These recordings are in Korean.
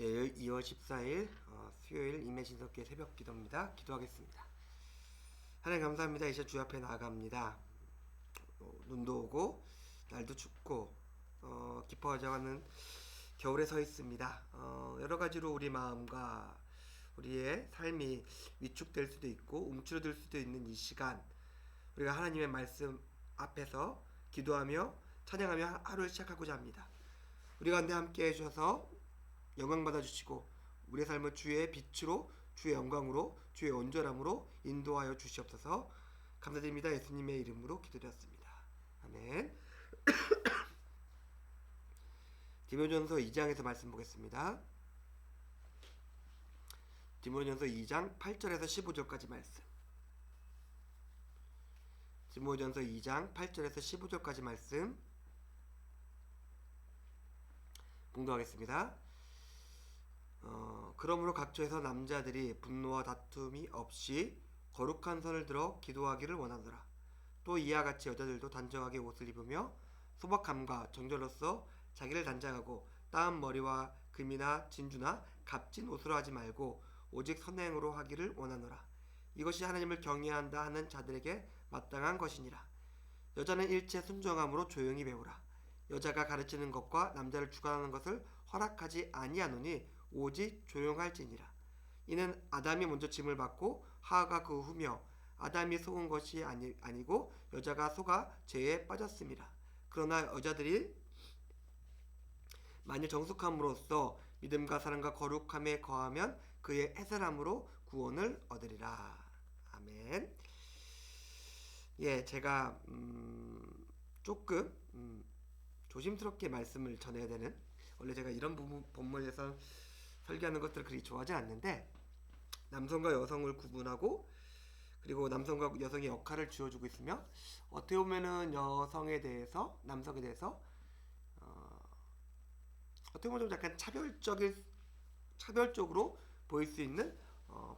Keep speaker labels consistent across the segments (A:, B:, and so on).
A: 예, 2월 14일 수요일 임해진석교회 새벽 기도입니다. 기도하겠습니다. 하나님 감사합니다. 이제 주 앞에 나아갑니다. 눈도 오고 날도 춥고 깊어져가는 겨울에 서 있습니다. 여러 가지로 우리 마음과 우리의 삶이 위축될 수도 있고 움츠러들 수도 있는 이 시간, 우리가 하나님의 말씀 앞에서 기도하며 찬양하며 하루를 시작하고자 합니다. 우리 가운데 함께 해주셔서 영광 받아주시고 우리의 삶을 주의 빛으로, 주의 영광으로, 주의 온전함으로 인도하여 주시옵소서. 감사드립니다. 예수님의 이름으로 기도드렸습니다. 아멘. 디모데전서 2장에서 말씀 보겠습니다. 디모데전서 2장 8절에서 15절까지 말씀. 디모데전서 2장 8절에서 15절까지 말씀 봉독하겠습니다. 그러므로 각처에서 남자들이 분노와 다툼이 없이 거룩한 선을 들어 기도하기를 원하노라. 또 이와 같이 여자들도 단정하게 옷을 입으며 소박함과 정절로서 자기를 단장하고 따은 머리와 금이나 진주나 값진 옷으로 하지 말고 오직 선행으로 하기를 원하노라. 이것이 하나님을 경외한다 하는 자들에게 마땅한 것이니라. 여자는 일체 순종함으로 조용히 배우라. 여자가 가르치는 것과 남자를 주관하는 것을 허락하지 아니하노니 오직 조용할지니라. 이는 아담이 먼저 짐을 받고 하와가 그 후며 아담이 속은 것이 아니고 여자가 속아 죄에 빠졌음이라. 그러나 여자들이 만일 정숙함으로써 믿음과 사랑과 거룩함에 거하면 그의 해설함으로 구원을 얻으리라. 아멘. 예, 제가 조금 조심스럽게 말씀을 전해야 되는, 원래 제가 이런 본문에서 설교하는 것들을 그리 좋아하지 않는데, 남성과 여성을 구분하고 그리고 남성과 여성의 역할을 주어주고 있으며, 어떻게 보면은 여성에 대해서, 남성에 대해서 어떻게 보면 좀 약간 차별적으로 보일 수 있는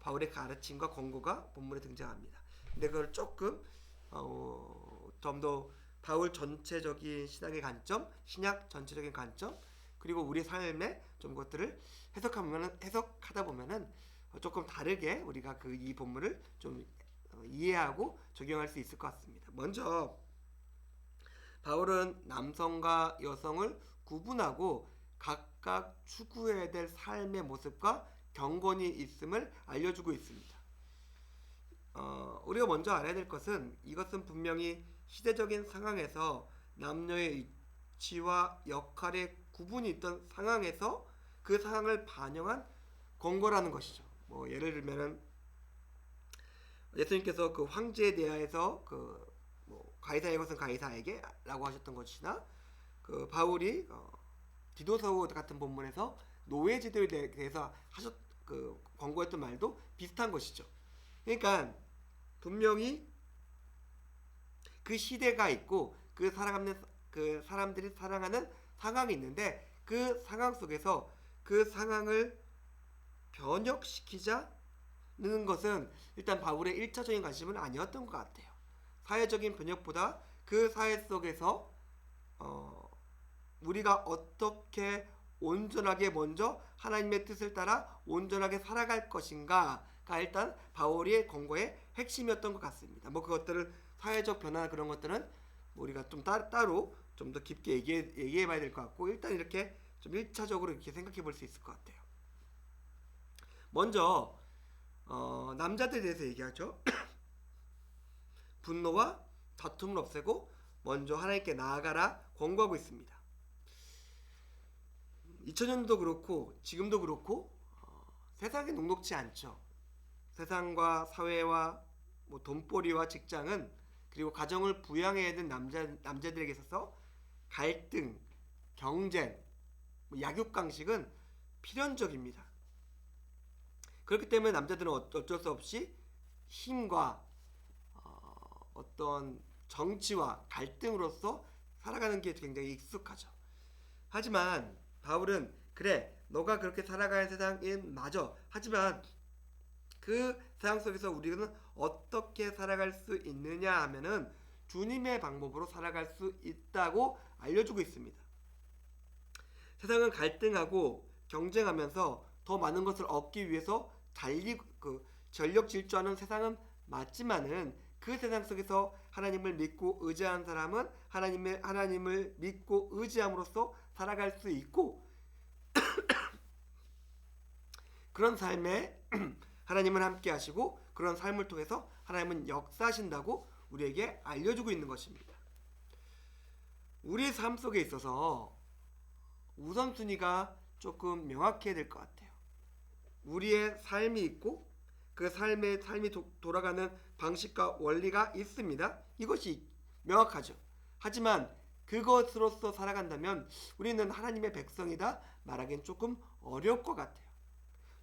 A: 바울의 가르침과 권고가 본문에 등장합니다. 근데 그걸 조금 좀 더 바울 전체적인 신학의 관점, 신약 전체적인 관점, 그리고 우리 삶의 좀 것들을 해석하다 보면은 조금 다르게 우리가 이 본문을 좀 이해하고 적용할 수 있을 것 같습니다. 먼저 바울은 남성과 여성을 구분하고 각각 추구해야 될 삶의 모습과 경건이 있음을 알려주고 있습니다. 우리가 먼저 알아야 될 것은, 이것은 분명히 시대적인 상황에서 남녀의 위치와 역할의 구분이 있던 상황에서 그 상황을 반영한 권고라는 것이죠. 예를 들면은 예수님께서 그 황제에 대하여서 가이사의 것은 가이사에게라고 하셨던 것이나, 그 바울이 디도서 같은 본문에서 노예제도에 대해서 권고했던 말도 비슷한 것이죠. 그러니까 분명히 그 시대가 있고 그 사람들이 살아가는 상황이 있는데, 그 상황 속에서 그 상황을 변혁시키자는 것은 일단 바울의 1차적인 관심은 아니었던 것 같아요. 사회적인 변혁보다 그 사회 속에서 우리가 어떻게 온전하게 먼저 하나님의 뜻을 따라 온전하게 살아갈 것인가가 일단 바울의 권고의 핵심이었던 것 같습니다. 그것들을 사회적 변화, 그런 것들은 우리가 좀 따로 좀 더 깊게 얘기해 봐야 될 것 같고, 일단 이렇게 좀 1차적으로 이렇게 생각해 볼 수 있을 것 같아요. 먼저 남자들에 대해서 얘기하죠. 분노와 다툼을 없애고 먼저 하나님께 나아가라 권고하고 있습니다. 2000년도 그렇고 지금도 그렇고 세상이 녹록지 않죠. 세상과 사회와 돈벌이와 직장은, 그리고 가정을 부양해야 되는 남자들에게 있어서 갈등, 경쟁, 약육강식은 필연적입니다. 그렇기 때문에 남자들은 어쩔 수 없이 힘과 어떤 정치와 갈등으로서 살아가는 게 굉장히 익숙하죠. 하지만 바울은, 그래, 너가 그렇게 살아가는 세상이 맞아. 하지만 그 세상 속에서 우리는 어떻게 살아갈 수 있느냐 하면은 주님의 방법으로 살아갈 수 있다고 알려주고 있습니다. 세상은 갈등하고 경쟁하면서 더 많은 것을 얻기 위해서 전력 질주하는 세상은 맞지만은 그 세상 속에서 하나님을 믿고 의지한 사람은 하나님을 믿고 의지함으로써 살아갈 수 있고, 그런 삶에 하나님은 함께 하시고 그런 삶을 통해서 하나님은 역사하신다고 우리에게 알려주고 있는 것입니다. 우리의 삶 속에 있어서 우선순위가 조금 명확해야 될 것 같아요. 우리의 삶이 있고 그 삶이 돌아가는 방식과 원리가 있습니다. 이것이 명확하죠. 하지만 그것으로서 살아간다면 우리는 하나님의 백성이다 말하기는 조금 어려울 것 같아요.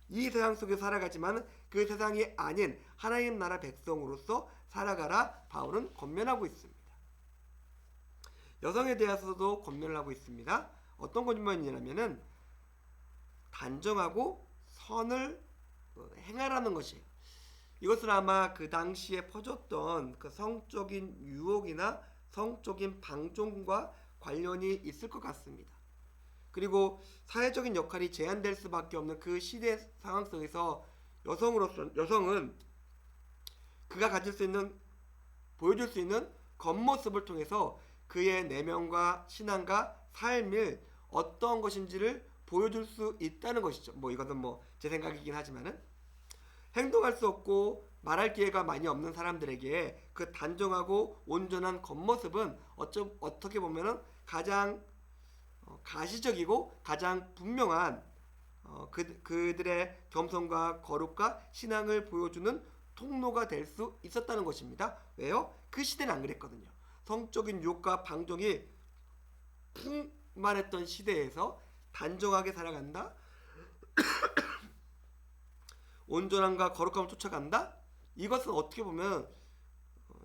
A: 이 세상 속에 살아가지만 그 세상이 아닌 하나님 나라 백성으로서 살아가라 바울은 권면하고 있습니다. 여성에 대해서도 권면을 하고 있습니다. 어떤 권면이냐면은 단정하고 선을 행하라는 것이에요. 이것은 아마 그 당시에 퍼졌던 그 성적인 유혹이나 성적인 방종과 관련이 있을 것 같습니다. 그리고 사회적인 역할이 제한될 수밖에 없는 그 시대 상황 속에서 여성은 그가 보여줄 수 있는 겉모습을 통해서 그의 내면과 신앙과 삶을 어떤 것인지를 보여줄 수 있다는 것이죠. 이것은 제 생각이긴 하지만은 행동할 수 없고 말할 기회가 많이 없는 사람들에게 그 단정하고 온전한 겉모습은 어떻게 보면은 가장 가시적이고 가장 분명한 그들의 겸손과 거룩과 신앙을 보여주는 통로가 될 수 있었다는 것입니다. 왜요? 그 시대는 안 그랬거든요. 성적인 유혹과 방종이 풍만했던 시대에서 단정하게 살아간다, 온전함과 거룩함을 쫓아간다. 이것은 어떻게 보면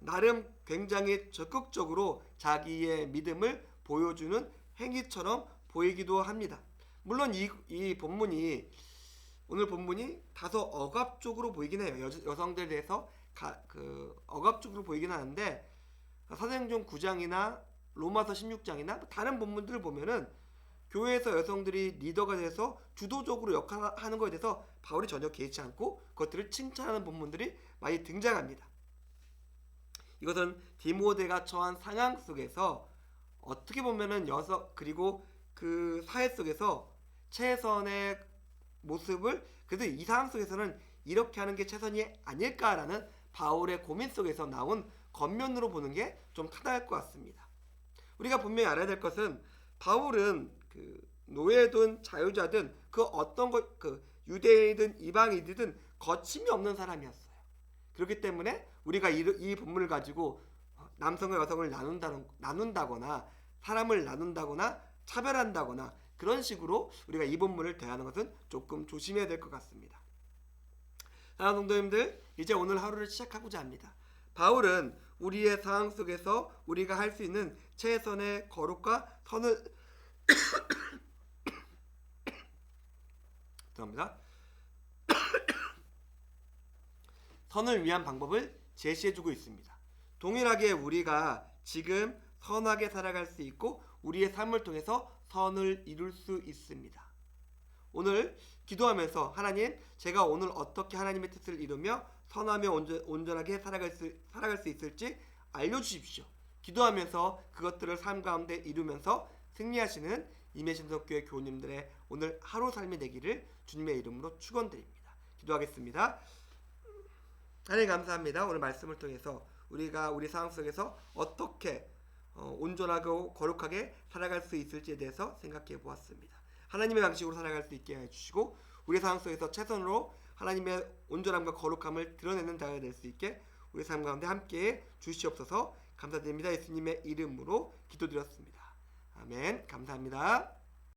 A: 나름 굉장히 적극적으로 자기의 믿음을 보여주는 행위처럼 보이기도 합니다. 물론 이 본문이 오늘 본문이 다소 억압적으로 보이긴 해요. 여성들에 대해서 억압적으로 보이긴 하는데 사도행전 9장이나 로마서 16장이나 다른 본문들을 보면은 교회에서 여성들이 리더가 돼서 주도적으로 역할하는 것에 대해서 바울이 전혀 개의치 않고 그것들을 칭찬하는 본문들이 많이 등장합니다. 이것은 디모데가 처한 상황 속에서 어떻게 보면은 그리고 그 사회 속에서 최선의 모습을, 그래도 이 상황 속에서는 이렇게 하는 게 최선이 아닐까라는 바울의 고민 속에서 나온 겉면으로 보는 게 좀 타당할 것 같습니다. 우리가 분명히 알아야 될 것은 바울은 그 노예든 자유자든 유대인이든 이방인이든 거침이 없는 사람이었어요. 그렇기 때문에 우리가 이 본문을 가지고 남성과 여성을 나눈다거나 사람을 나눈다거나 차별한다거나 그런 식으로 우리가 이 본문을 대하는 것은 조금 조심해야 될 것 같습니다. 사랑하는 성도님들, 이제 오늘 하루를 시작하고자 합니다. 바울은 우리의 상황 속에서 우리가 할 수 있는 최선의 거룩과 선을 죄송합니다. 선을 위한 방법을 제시해주고 있습니다. 동일하게 우리가 지금 선하게 살아갈 수 있고 우리의 삶을 통해서 선을 이룰 수 있습니다. 오늘 기도하면서 하나님, 제가 오늘 어떻게 하나님의 뜻을 이루며 선하며 온전하게 살아갈 수 있을지 알려주십시오. 기도하면서 그것들을 삶 가운데 이루면서 승리하시는 임예신석교회 교우님들의 오늘 하루 삶이 되기를 주님의 이름으로 축원드립니다. 기도하겠습니다. 하나님 감사합니다. 오늘 말씀을 통해서 우리가 우리 상황 속에서 어떻게 온전하고 거룩하게 살아갈 수 있을지에 대해서 생각해 보았습니다. 하나님의 방식으로 살아갈 수 있게 해주시고 우리 상황 속에서 최선으로 하나님의 온전함과 거룩함을 드러내는 자가 될 수 있게 우리 삶 가운데 함께 주시옵소서. 감사드립니다. 예수님의 이름으로 기도드렸습니다. 아멘. 감사합니다.